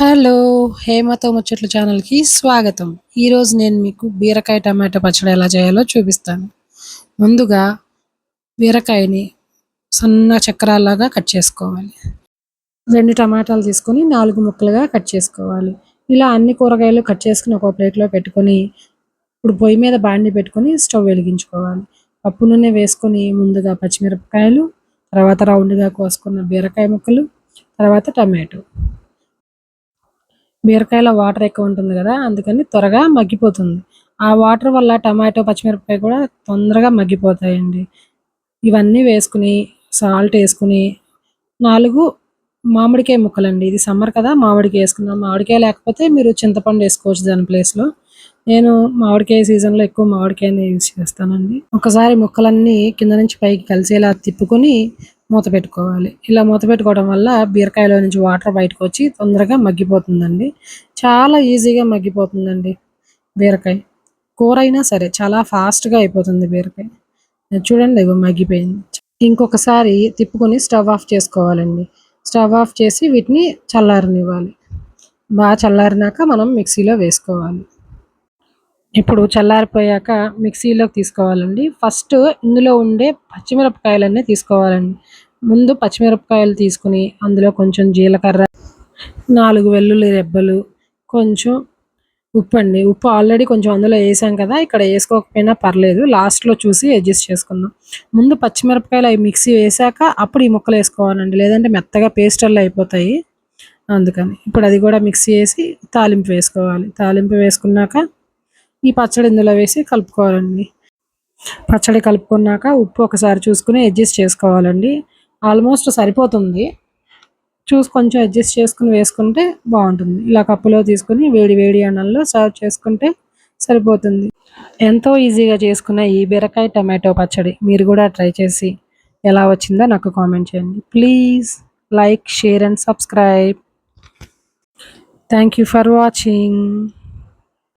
Hello! హేమతో ముచ్చట్లు ఛానల్‌కి స్వాగతం. ఈరోజు నేను మీకు బీరకాయ టమాటో పచ్చడి ఎలా చేయాలో చూపిస్తాను. ముందుగా బీరకాయని సన్న చక్రాల్లాగా కట్ చేసుకోవాలి. 2 టమాటాలు తీసుకొని 4 ముక్కలుగా కట్ చేసుకోవాలి. ఇలా అన్ని కూరగాయలు కట్ చేసుకొని ఒక ప్లేట్‌లో పెట్టుకొని, ఇప్పుడు పొయ్యి మీద బాండీ పెట్టుకొని స్టవ్ వెలిగించుకోవాలి. పప్పు నూనె వేసుకొని ముందుగా పచ్చిమిరపకాయలు, తర్వాత రౌండ్‌గా కోసుకున్న బీరకాయ ముక్కలు, తర్వాత టమాటో. బీరకాయలో వాటర్ ఎక్కువ ఉంటుంది కదా! అందుకని త్వరగా మగ్గిపోతుంది. ఆ వాటర్ వల్ల టమాటో, పచ్చిమిరపకాయ కూడా తొందరగా మగ్గిపోతాయండి. ఇవన్నీ వేసుకొని, సాల్ట్ ఏసుకొని, 4 మామిడికాయ ముక్కలండి. ఇది సమ్మర్ కదా! మామిడికాయ ఏసుకున్నాం. మామిడికాయ లేకపోతే మీరు చింతపండు ఏసుకోవచ్చు దాని ప్లేస్‌లో. నేను మామిడికాయ సీజన్‌లో ఎక్కువ మామిడికాయనే యూజ్ చేస్తానండి. ఒకసారి ముక్కలన్నీ కింద నుంచి పైకి కలిసేలా తిప్పుకొని మూత పెట్టుకోవాలి. ఇలా మూత పెట్టుకోవడం వల్ల బీరకాయలో నుంచి వాటర్ బయటకొచ్చి తొందరగా మగ్గిపోతుందండి. చాలా ఈజీగా మగ్గిపోతుందండి బీరకాయ. కూరైనా సరే చాలా ఫాస్ట్‌గా అయిపోతుంది బీరకాయ. చూడండి ఇగో మగ్గిపోయింది. ఇంకొకసారి తిప్పుకొని స్టవ్ ఆఫ్ చేసుకోవాలండి. స్టవ్ ఆఫ్ చేసి వీటిని చల్లారనివ్వాలి. చల్లారినాక మనం మిక్సీలో వేసుకోవాలి. ఇప్పుడు చల్లారిపోయాక మిక్సీలోకి తీసుకోవాలండి. ఫస్ట్ ఇందులో ఉండే పచ్చిమిరపకాయలన్నీ తీసుకోవాలండి. ముందు పచ్చిమిరపకాయలు తీసుకొని అందులో కొంచెం జీలకర్ర, 4 వెల్లుల్లి రెబ్బలు, కొంచెం ఉప్పండి. ఉప్పు ఆల్రెడీ కొంచెం అందులో ఏసాం కదా! ఇక్కడ ఏసుకోకపోయినా పర్లేదు. లాస్ట్‌లో చూసి అడ్జస్ట్ చేసుకుందాం. ముందు పచ్చిమిరపకాయలు అవి మిక్సీ వేశాక అప్పుడు ఈ ముక్కలేసుకోవాలండి. లేదంటే మెత్తగా పేస్టల్లా అయిపోతాయి. అందుకని. ఇప్పుడు అది కూడా మిక్సీ ఏసి తాలింపు వేసుకోవాలి. తాలింపు వేసుకున్నాక ఈ పచ్చడి ఇందులో వేసి కలుపుకోవాలండి. పచ్చడి కలుపుకున్నాక ఉప్పు ఒకసారి చూసుకొని అడ్జస్ట్ చేసుకోవాలండి. ఆల్మోస్ట్ సరిపోతుంది. చూసి కొంచెం అడ్జస్ట్ చేసుకొని వేసుకుంటే బావుంటుంది. ఇలా కప్పులో తీసుకొని వేడి వేడి అన్నంలో సర్వ్ చేసుకుంటే సరిపోతుంది. ఎంతో ఈజీగా చేసుకున్న ఈ బీరకాయ టమాటో పచ్చడి మీరు కూడా ట్రై చేసి ఎలా వచ్చిందో నాకు కామెంట్ చేయండి. Please like, share and subscribe. Thank you for watching.